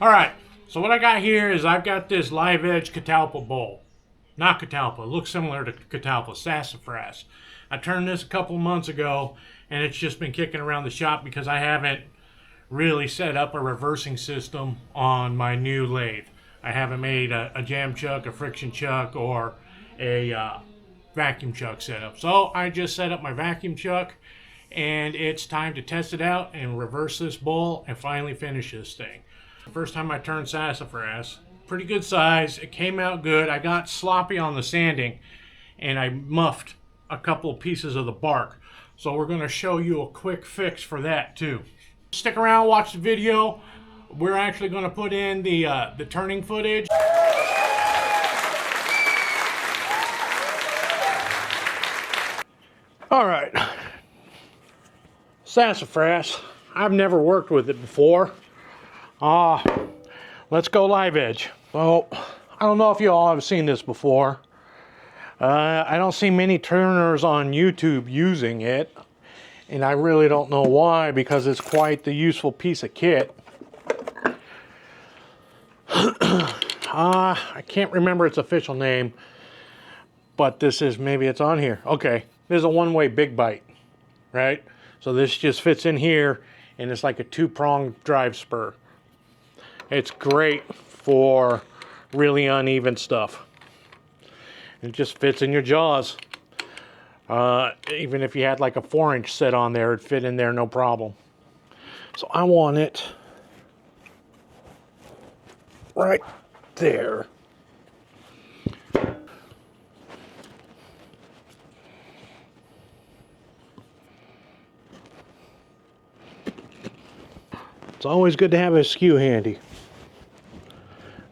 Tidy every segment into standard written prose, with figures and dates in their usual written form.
All right, so what I got here is I've got this live edge catalpa bowl. Not catalpa, looks similar to catalpa, sassafras. I turned this a couple months ago and it's just been kicking around the shop because I haven't really set up a reversing system on my new lathe. I haven't made a jam chuck, a friction chuck, or a vacuum chuck setup. So I just set up my vacuum chuck and it's time to test it out and reverse this bowl and finally finish this thing. First time I turned sassafras, pretty good size. It came out good. I got sloppy on the sanding and I muffed a couple of pieces of the bark. So we're going to show you a quick fix for that too. Stick around, watch the video. We're actually going to put in the turning footage. All right, sassafras. I've never worked with it before. Let's go live edge. Well, I don't know if you all have seen this before. I don't see many turners on YouTube using it, and I really don't know why, because it's quite the useful piece of kit. I can't remember its official name, but this is, maybe it's on here. Okay, there's a one-way big bite, right? So this just fits in here, and it's like a two-pronged drive spur. It's great for really uneven stuff. It just fits in your jaws. Even if you had like a 4-inch set on there, it'd fit in there no problem. So I want it right there. It's always good to have a skew handy.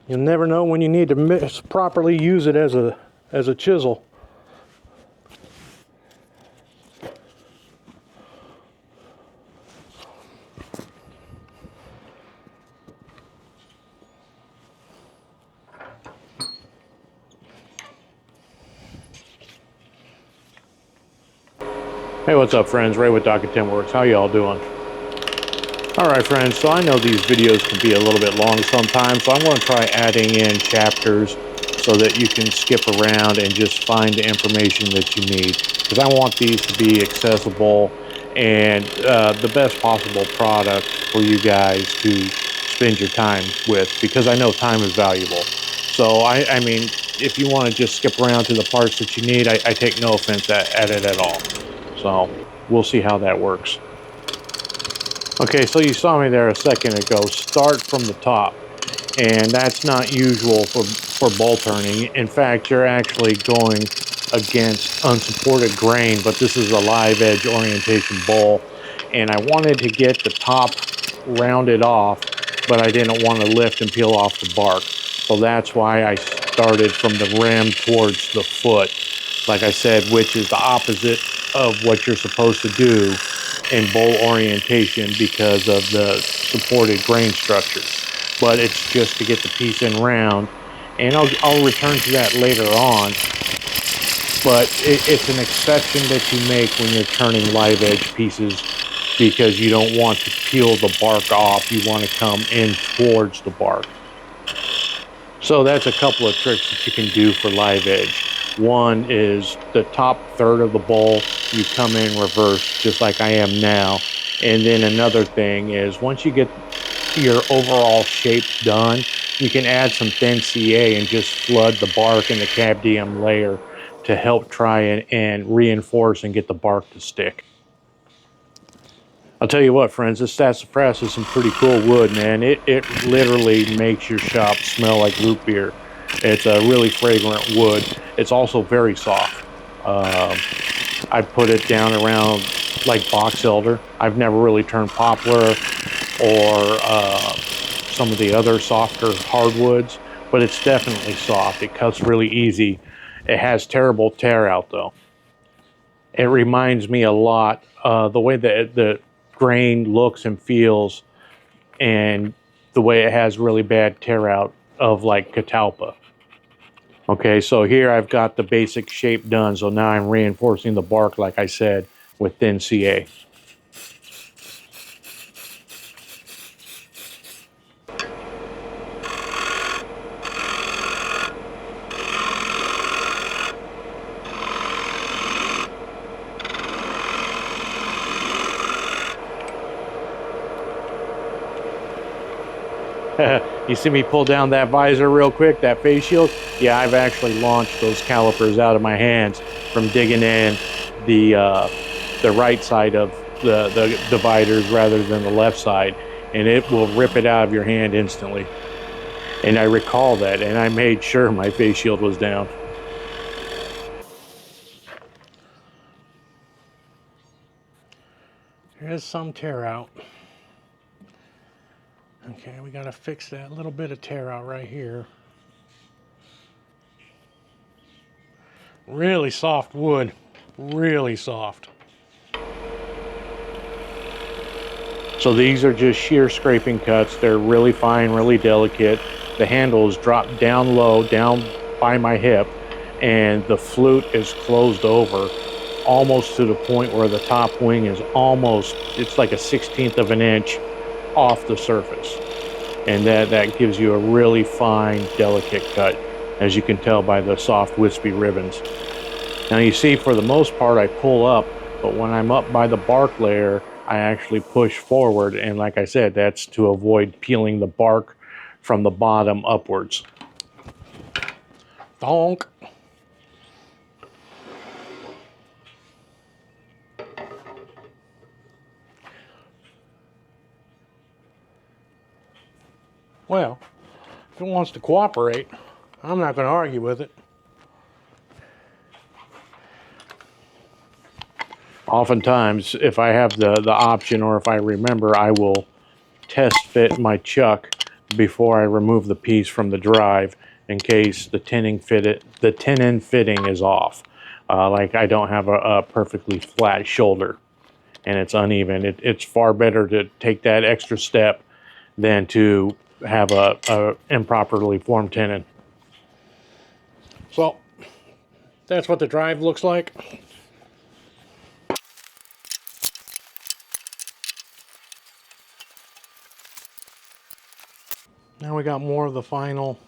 You'll never know when you need to properly use it as a chisel. Hey, what's up friends? Ray with Docket Timworks. How y'all doing? Alright friends, so I know these videos can be a little bit long sometimes, so I'm going to try adding in chapters so that you can skip around and just find the information that you need. Because I want these to be accessible and the best possible product for you guys to spend your time with, because I know time is valuable. So I mean, if you want to just skip around to the parts that you need, I take no offense at it at all. So we'll see how that works. Okay, so you saw me there a second ago. Start from the top, and that's not usual for bowl turning. In fact, you're actually going against unsupported grain, but this is a live edge orientation bowl, and I wanted to get the top rounded off, but I didn't want to lift and peel off the bark. So that's why I started from the rim towards the foot, like I said, which is the opposite of what you're supposed to do in bowl orientation because of the supported grain structures. But it's just to get the piece in round, and I'll return to that later on. But it's an exception that you make when you're turning live edge pieces, because you don't want to peel the bark off. You want to come in towards the bark. So that's a couple of tricks that you can do for live edge. One is the top third of the bowl, you come in reverse just like I am now. And then another thing is, once you get your overall shape done, you can add some thin CA and just flood the bark and the cabdium layer to help try and reinforce and get the bark to stick. I'll tell you what friends, this sassafras is some pretty cool wood, man. It literally makes your shop smell like root beer. It's a really fragrant wood. It's also very soft. I put it down around like box elder. I've never really turned poplar or some of the other softer hardwoods, but it's definitely soft. It cuts really easy. It has terrible tear out though. It reminds me a lot the way that the grain looks and feels, and the way it has really bad tear out of like catalpa. Okay, so here I've got the basic shape done, so now I'm reinforcing the bark, like I said, with thin CA. You see me pull down that visor real quick, that face shield? Yeah, I've actually launched those calipers out of my hands from digging in the right side of the dividers rather than the left side, and it will rip it out of your hand instantly. And I recall that, and I made sure my face shield was down. There's some tear out. Okay, we gotta fix that little bit of tear out right here. Really soft wood, really soft. So these are just shear scraping cuts. They're really fine, really delicate. The handle is dropped down low, down by my hip, and the flute is closed over almost to the point where the top wing is almost, it's like a 1/16 of an inch off the surface. And that gives you a really fine, delicate cut, as you can tell by the soft, wispy ribbons. Now you see, for the most part, I pull up, but when I'm up by the bark layer, I actually push forward, and like I said, that's to avoid peeling the bark from the bottom upwards. Donk. Well, if it wants to cooperate, I'm not going to argue with it. Oftentimes, if I have the option, or if I remember, I will test fit my chuck before I remove the piece from the drive in case the tenon fitting is off. Like I don't have a perfectly flat shoulder and it's uneven. It's far better to take that extra step than to have a improperly formed tenon. So that's what the drive looks like. Now we got more of the final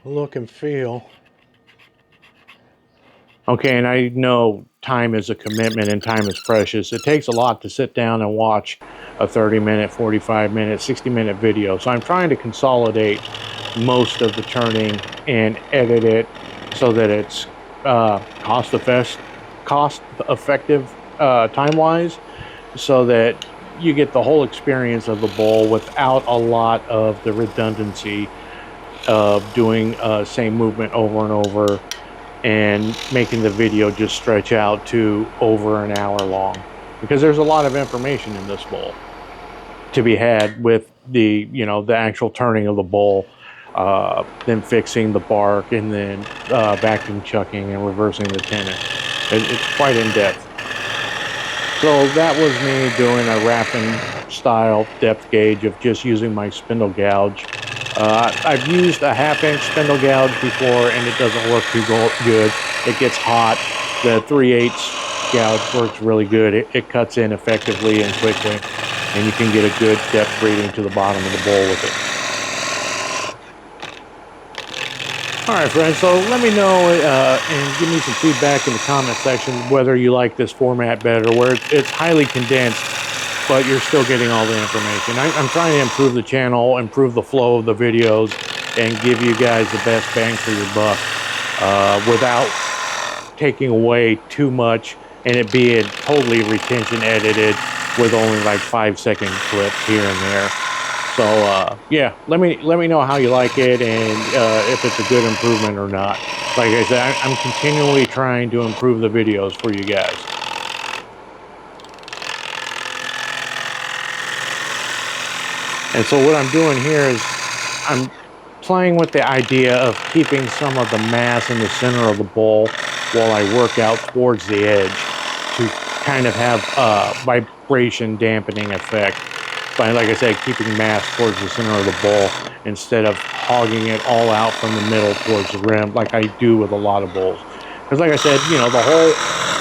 look and feel. Okay, and I know time is a commitment and time is precious. It takes a lot to sit down and watch a 30-minute, 45-minute, 60-minute video. So I'm trying to consolidate most of the turning and edit it so that it's cost effective time-wise, so that you get the whole experience of the bowl without a lot of the redundancy of doing same movement over and over and making the video just stretch out to over an hour long, because there's a lot of information in this bowl to be had with the the actual turning of the bowl, then fixing the bark, and then vacuum chucking and reversing the tenon. It's quite in depth. So that was me doing a wrapping style depth gauge of just using my spindle gouge. I've used a 1/2-inch spindle gouge before and it doesn't work too good. It gets hot. The 3/8 gouge works really good. It cuts in effectively and quickly, and you can get a good depth reading to the bottom of the bowl with it. Alright friends, so let me know and give me some feedback in the comment section whether you like this format better, where it's highly condensed, but you're still getting all the information. I'm trying to improve the channel, improve the flow of the videos, and give you guys the best bang for your buck without taking away too much and it being totally retention edited with only like 5-second clips here and there. So yeah, let me know how you like it and if it's a good improvement or not. Like I said, I'm continually trying to improve the videos for you guys. And so what I'm doing here is I'm playing with the idea of keeping some of the mass in the center of the bowl while I work out towards the edge to kind of have a vibration dampening effect. But like I said, keeping mass towards the center of the bowl instead of hogging it all out from the middle towards the rim like I do with a lot of bowls. Because like I said, the whole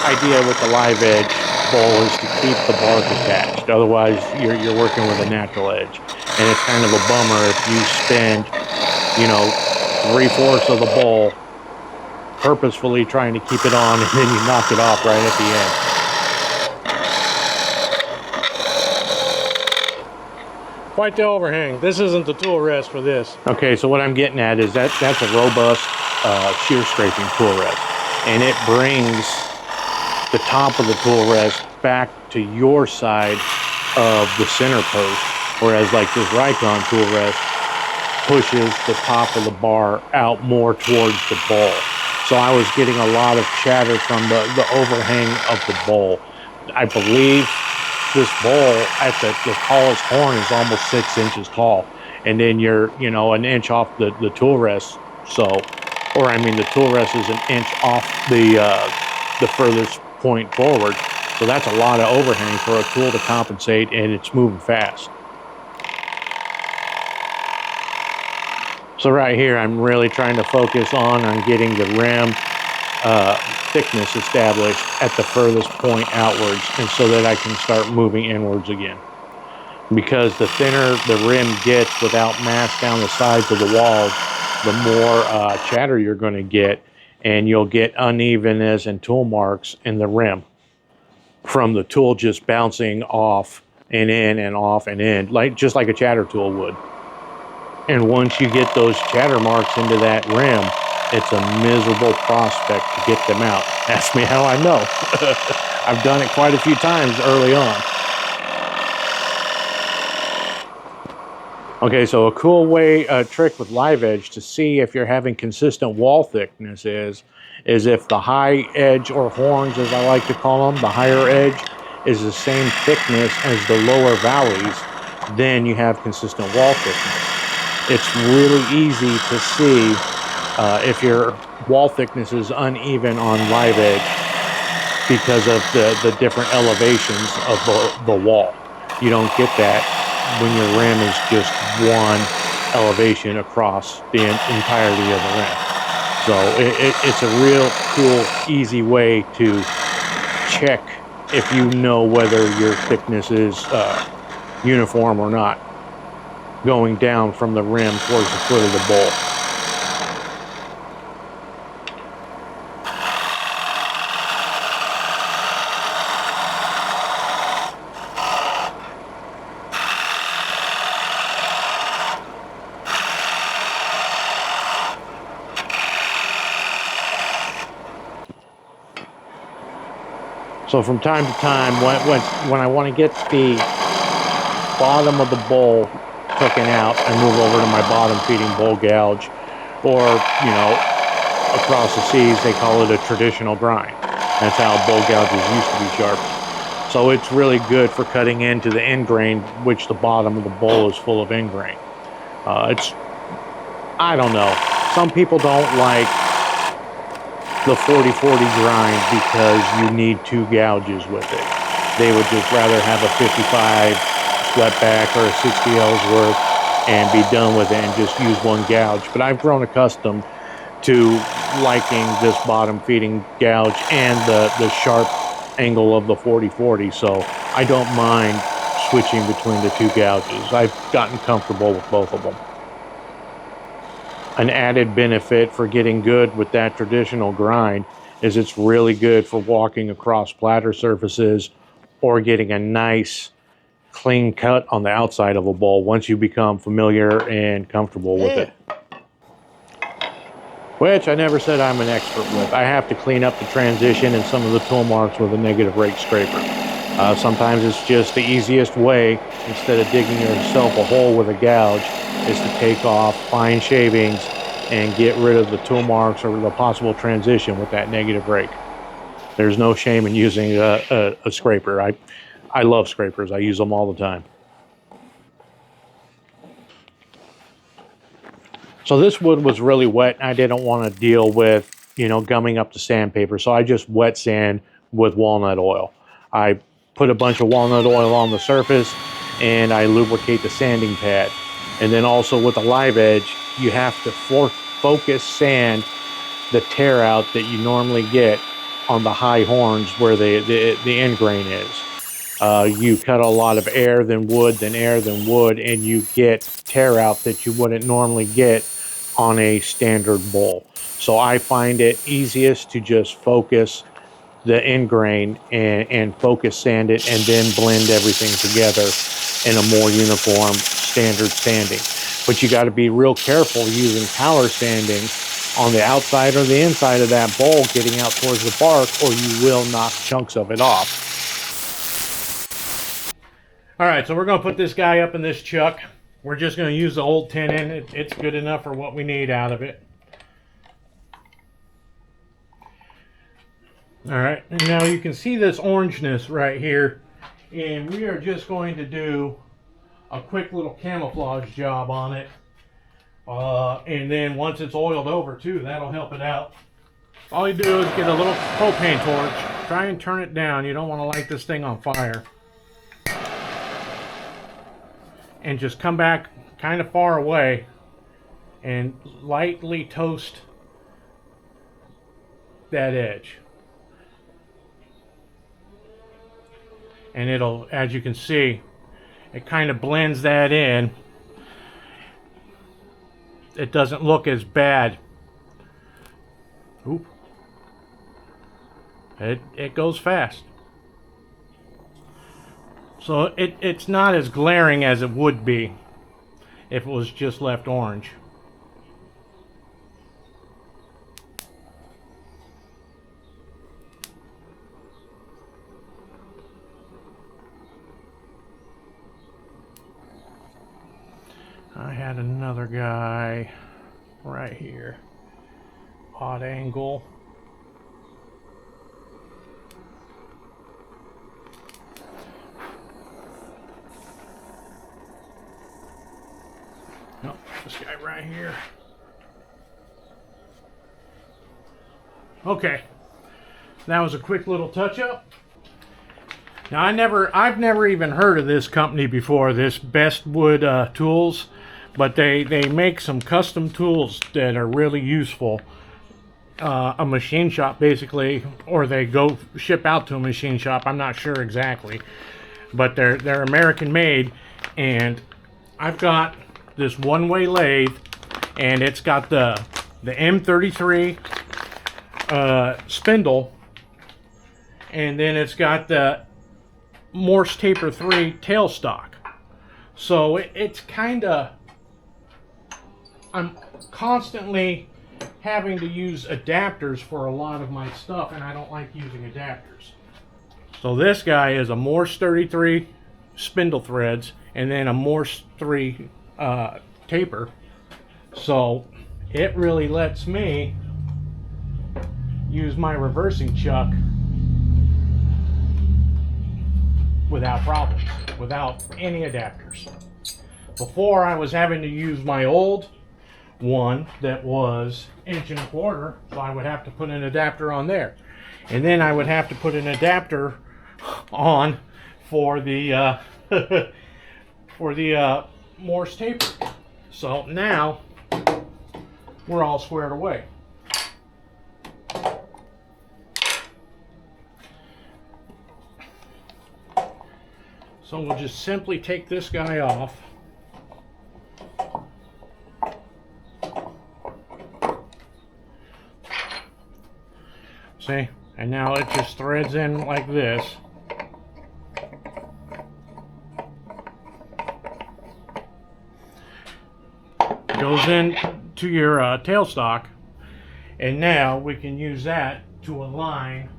idea with the live edge bowl is to keep the bark attached. Otherwise, you're working with a natural edge. And it's kind of a bummer if you spend, 3/4 of the bowl purposefully trying to keep it on and then you knock it off right at the end. Quite the overhang. This isn't the tool rest for this. Okay, so what I'm getting at is that's a robust shear scraping tool rest, and it brings the top of the tool rest back to your side of the center post, whereas like this Rikon tool rest pushes the top of the bar out more towards the bowl. So I was getting a lot of chatter from the overhang of the bowl. I believe this bowl at the tallest horn is almost 6 inches tall, and then you're, you know, an inch off the tool rest. So, or I mean, the tool rest is an inch off the furthest point forward. So that's a lot of overhang for a tool to compensate, and it's moving fast. So right here, I'm really trying to focus on getting the rim thickness established at the furthest point outwards, and so that I can start moving inwards again. Because the thinner the rim gets without mass down the sides of the walls, the more chatter you're going to get, and you'll get unevenness and tool marks in the rim from the tool just bouncing off and in and off and in, just like a chatter tool would. And once you get those chatter marks into that rim, it's a miserable prospect to get them out. Ask me how I know. I've done it quite a few times early on. Okay, so a cool trick with live edge to see if you're having consistent wall thickness is if the high edge, or horns as I like to call them, the higher edge is the same thickness as the lower valleys, then you have consistent wall thickness. It's really easy to see if your wall thickness is uneven on live edge because of the different elevations of the wall. You don't get that when your rim is just one elevation across the entirety of the rim. So it's a real cool, easy way to check if you know whether your thickness is uniform or not, going down from the rim towards the foot of the bowl. So from time to time, when I want to get the bottom of the bowl cooking out, I move over to my bottom feeding bowl gouge, or, you know, across the seas they call it a traditional grind. That's how bowl gouges used to be sharpened. So it's really good for cutting into the end grain, which the bottom of the bowl is full of end grain. I don't know. Some people don't like the 40-40 grind because you need 2 gouges with it. They would just rather have a 55 sweatback or a 60 Ellsworth and be done with it and just use 1 gouge. But I've grown accustomed to liking this bottom feeding gouge and the sharp angle of the 40-40, so I don't mind switching between the 2 gouges. I've gotten comfortable with both of them. An added benefit for getting good with that traditional grind is it's really good for walking across platter surfaces or getting a nice clean cut on the outside of a bowl once you become familiar and comfortable with it. Which I never said I'm an expert with. I have to clean up the transition and some of the tool marks with a negative rake scraper. Sometimes it's just the easiest way, instead of digging yourself a hole with a gouge, is to take off fine shavings and get rid of the tool marks or the possible transition with that negative rake. There's no shame in using a scraper. I love scrapers. I use them all the time. So this wood was really wet, and I didn't want to deal with, you know, gumming up the sandpaper, so I just wet sand with walnut oil. I put a bunch of walnut oil on the surface, and I lubricate the sanding pad. And then also with the live edge, you have to focus sand the tear out that you normally get on the high horns where the end grain is. You cut a lot of air, then wood, then air, then wood, and you get tear out that you wouldn't normally get on a standard bowl. So I find it easiest to just focus the end grain and focus sand it, and then blend everything together in a more uniform standard sanding. But you got to be real careful using power sanding on the outside or the inside of that bowl getting out towards the bark, or you will knock chunks of it off. All right, so we're going to put this guy up in this chuck. We're just going to use the old tenon. It's good enough for what we need out of it. All right, and now you can see this orangeness right here, and we are just going to do a quick little camouflage job on it. And then once it's oiled over too, that'll help it out. All you do is get a little propane torch, try and turn it down. You don't want to light this thing on fire. And just come back kind of far away and lightly toast that edge. And it'll, as you can see, it kind of blends that in. It doesn't look as bad. Oop. It goes fast. So it's not as glaring as it would be if it was just left orange. I had another guy right here. Odd angle. No, this guy right here. Okay, that was a quick little touch-up. Now I've never even heard of this company before, this Best Wood Tools, but they make some custom tools that are really useful. A machine shop basically, or they go ship out to a machine shop. I'm not sure exactly, but they're American made, and I've got this one-way lathe, and it's got the M33 spindle, and then it's got the Morse Taper 3 tailstock. So it's kind of, I'm constantly having to use adapters for a lot of my stuff, and I don't like using adapters. So this guy is a Morse 33 spindle threads, and then a Morse 3 taper. So it really lets me use my reversing chuck without problems, without any adapters. Before, I was having to use my old one that was 1.25 inches, so I would have to put an adapter on there, and then I would have to put an adapter on for the Morse taper. So now we're all squared away. So we'll just simply take this guy off. See? And now it just threads in like this. Goes in to your tailstock, and now we can use that to align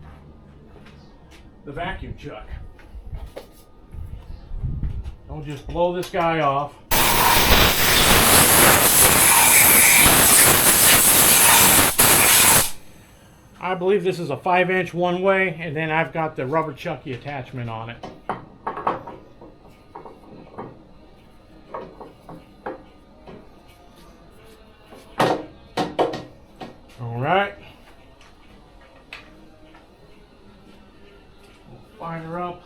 the vacuum chuck. I'll just blow this guy off. I believe this is a 5-inch one-way, and then I've got the rubber chucky attachment on it. All right. We'll fire up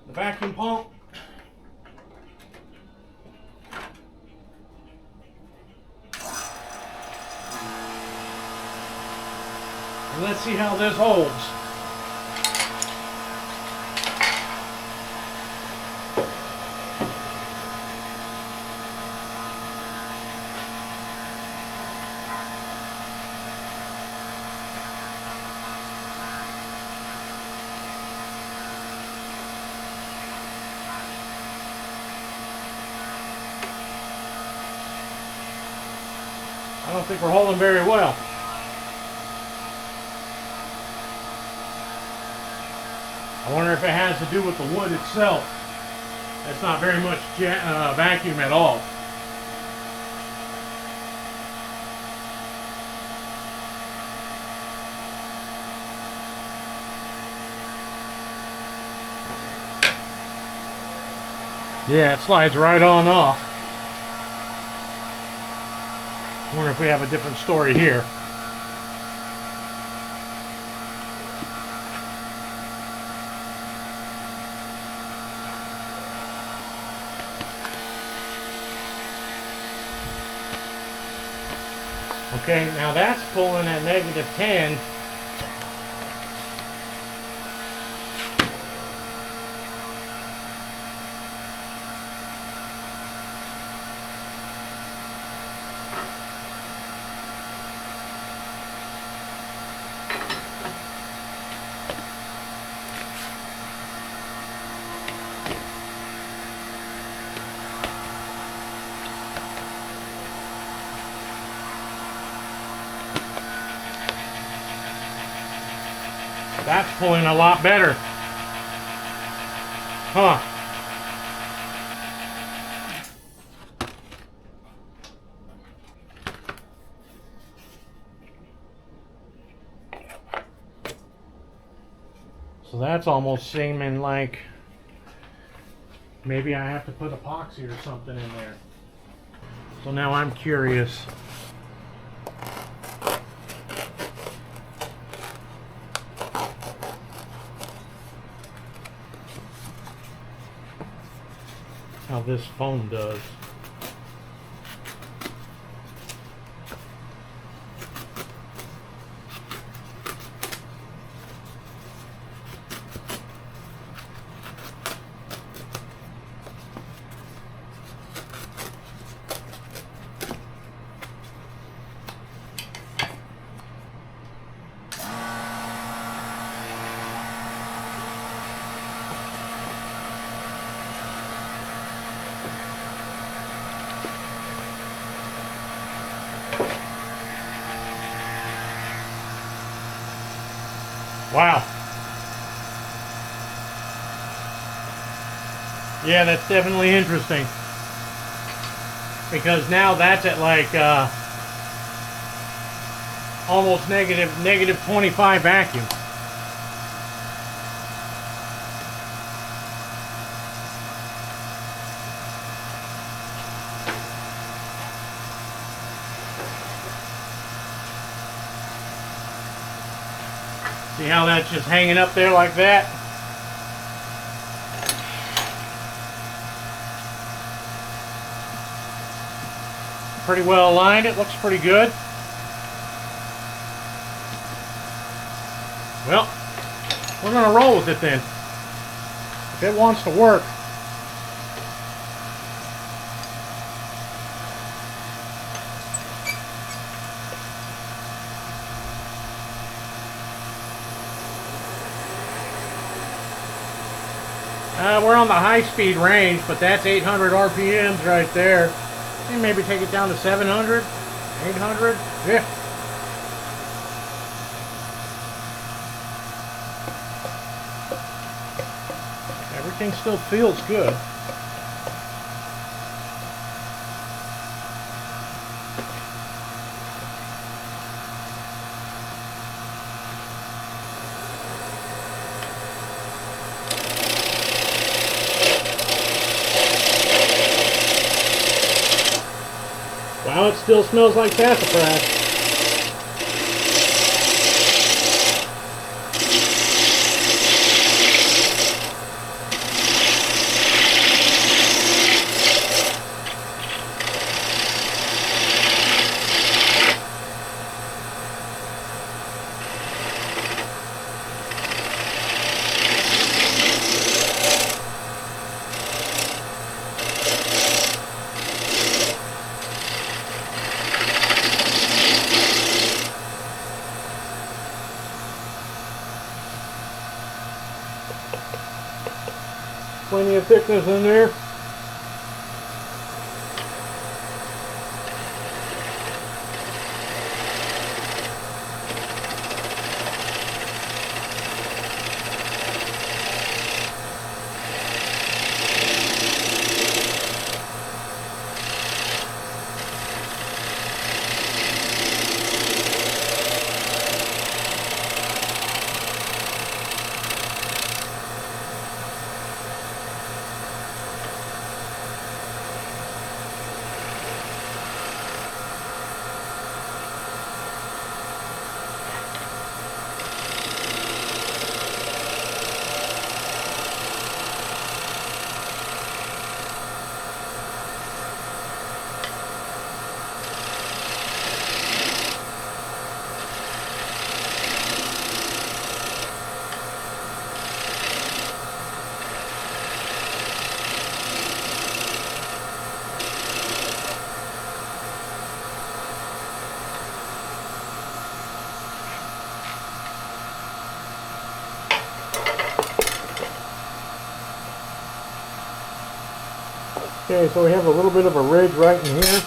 the vacuum pump. And let's see how this holds. I don't think we're holding very well. I wonder if it has to do with the wood itself. It's not very much vacuum at all. Yeah, it slides right on off. I wonder if we have a different story here. Okay, now that's pulling at -10. That's pulling a lot better. Huh. So that's almost seeming like maybe I have to put epoxy or something in there. So now I'm curious. How this foam does. Wow. Yeah, that's definitely interesting. Because now that's at like almost negative 25 vacuum. See how that's just hanging up there like that? Pretty well aligned. It looks pretty good. Well, we're going to roll with it then. If it wants to work. We're on the high-speed range, but that's 800 RPMs right there. And maybe take it down to 700, 800. Yeah. Everything still feels good. Wow, it still smells like sassafras. Plenty of thickness in there. Okay, so we have a little bit of a ridge right in here.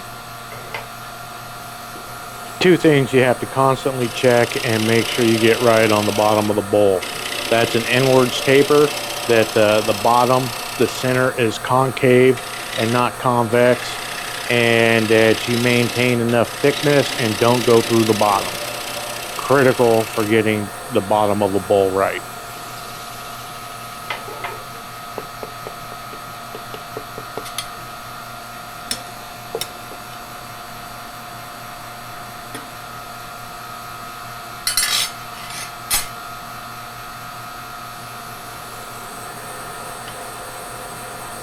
Two things you have to constantly check and make sure you get right on the bottom of the bowl. That's an inwards taper, that the bottom, the center is concave and not convex, and that you maintain enough thickness and don't go through the bottom. Critical for getting the bottom of a bowl right.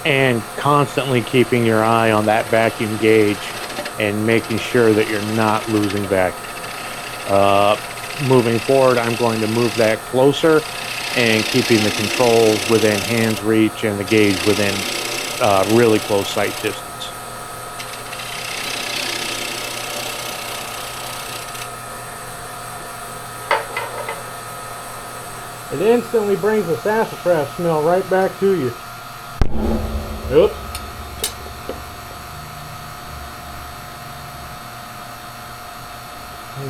And constantly keeping your eye on that vacuum gauge and making sure that you're not losing vacuum. Moving forward, I'm going to move that closer and keeping the controls within hand's reach and the gauge within really close sight distance. It instantly brings the sassafras smell right back to you. Oops.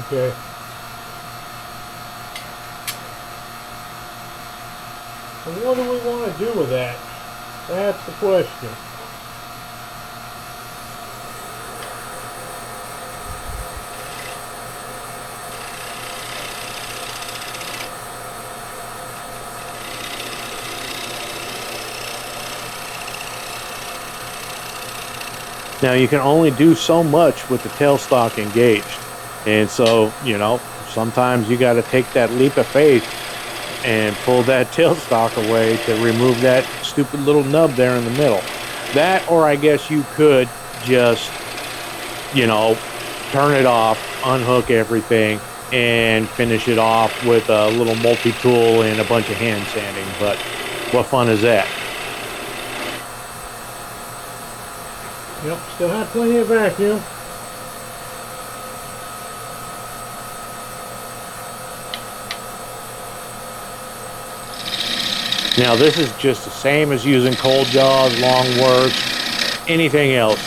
Okay. So what do we want to do with that? That's the question. Now you can only do so much with the tailstock engaged. And so, you know, sometimes you got to take that leap of faith and pull that tailstock away to remove that stupid little nub there in the middle. That, or I guess you could just, you know, turn it off, unhook everything, and finish it off with a little multi-tool and a bunch of hand sanding. But what fun is that? Yep, still have plenty of vacuum. Now this is just the same as using cold jaws, long works, anything else.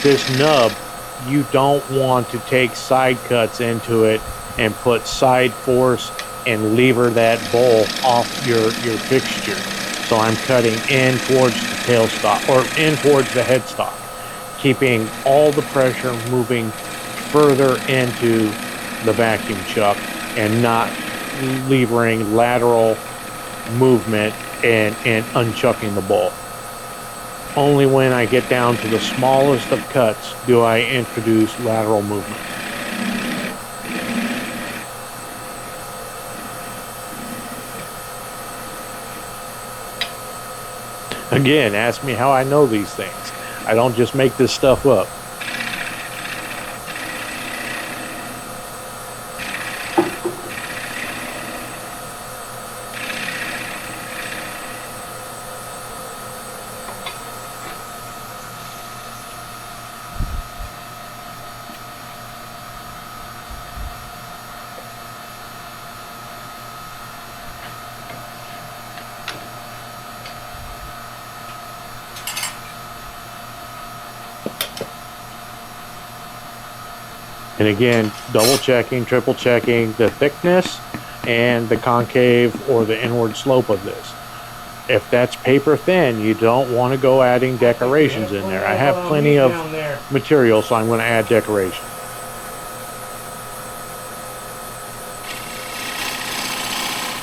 This nub, you don't want to take side cuts into it and put side force and lever that bowl off your fixture. So I'm cutting in towards the tailstock or in towards the headstock, keeping all the pressure moving further into the vacuum chuck and not levering lateral movement and unchucking the bowl. Only when I get down to the smallest of cuts do I introduce lateral movement. Again, ask me how I know these things. I don't just make this stuff up. And again, double checking, triple checking the thickness and the concave or the inward slope of this. If that's paper thin, you don't want to go adding decorations in there. I have plenty of material, so I'm going to add decoration.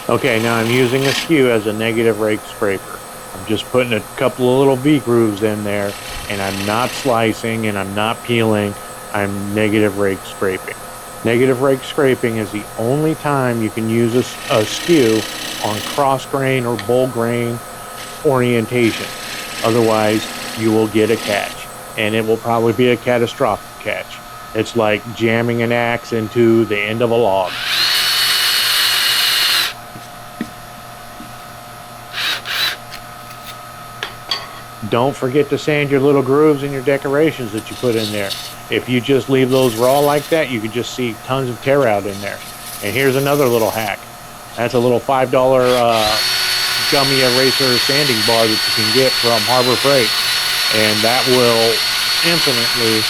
Okay, now I'm using a skew as a negative rake scraper. I'm just putting a couple of little V grooves in there, and I'm not slicing and I'm not peeling. I'm negative rake scraping. Negative rake scraping is the only time you can use a skew on cross grain or bowl grain orientation. Otherwise, you will get a catch, and it will probably be a catastrophic catch. It's like jamming an axe into the end of a log. Don't forget to sand your little grooves and your decorations that you put in there. If you just leave those raw like that, you can just see tons of tear out in there. And here's another little hack. That's a little $5 gummy eraser sanding bar that you can get from Harbor Freight. and that will infinitely,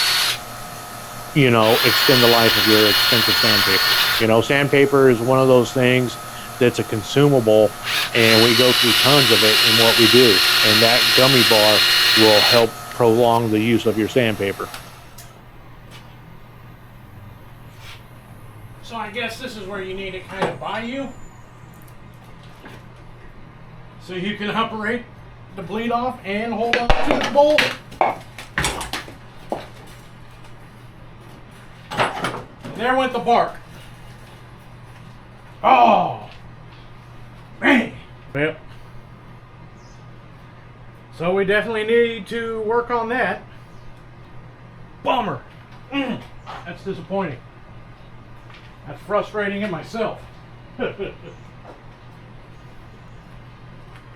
you know, extend the life of your expensive sandpaper. You know, sandpaper is one of those things that's a consumable, and we go through tons of it in what we do, and that gummy bar will help prolong the use of your sandpaper. So I guess this is where you need it kind of by you, so you can operate the bleed off and hold on to the bolt. There went the bark. Oh, man. Yep. So we definitely need to work on that. Bummer. That's disappointing. That's frustrating in myself.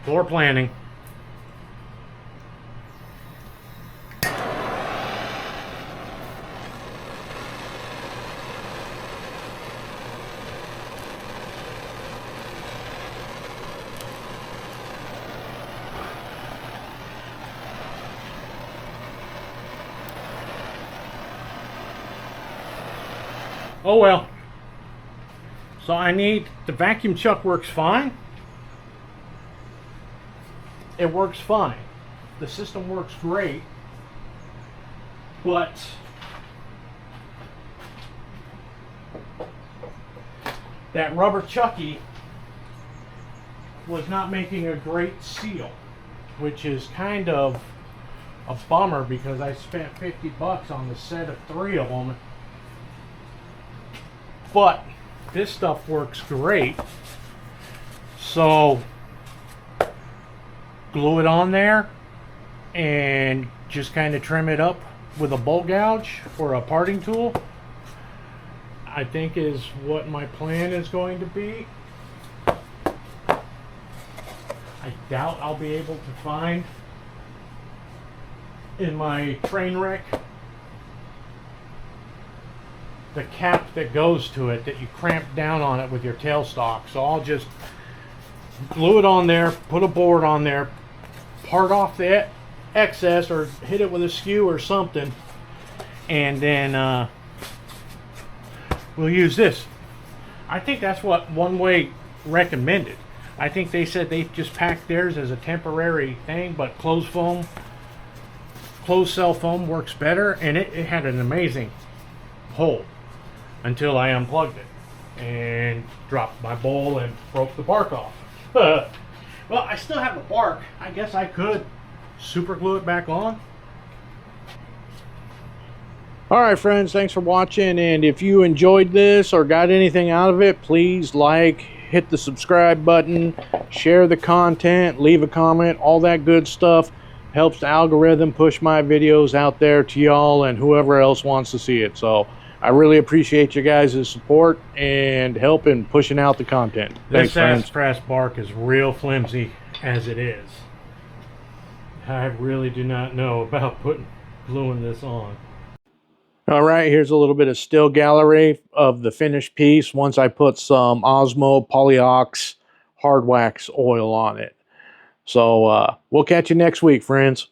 Floor planning. Oh well. So I need, the vacuum chuck works fine. It works fine. The system works great. But that rubber chucky was not making a great seal, which is kind of a bummer because I spent $50 on the set of 3 of them. But this stuff works great. So glue it on there and just kind of trim it up with a bolt gouge or a parting tool, I think is what my plan is going to be. I doubt I'll be able to find in my train wreck the cap that goes to it that you cramp down on it with your tailstock. So I'll just glue it on there, put a board on there, part off the excess or hit it with a skew or something, and then we'll use this. I think that's what One-Way recommended. I think they said they just packed theirs as a temporary thing, but closed cell foam works better, and it had an amazing hold until I unplugged it and dropped my bowl and broke the bark off. Well, I still have the bark. I guess I could super glue it back on. All right, friends, thanks for watching, and if you enjoyed this or got anything out of it, please like, hit the subscribe button, share the content, leave a comment. All that good stuff helps the algorithm push my videos out there to y'all and whoever else wants to see it. So I really appreciate you guys' support and help in pushing out the content. Thanks, friends. This press bark is real flimsy as it is. I really do not know about gluing this on. All right, here's a little bit of still gallery of the finished piece once I put some Osmo Polyox hard wax oil on it. So we'll catch you next week, friends.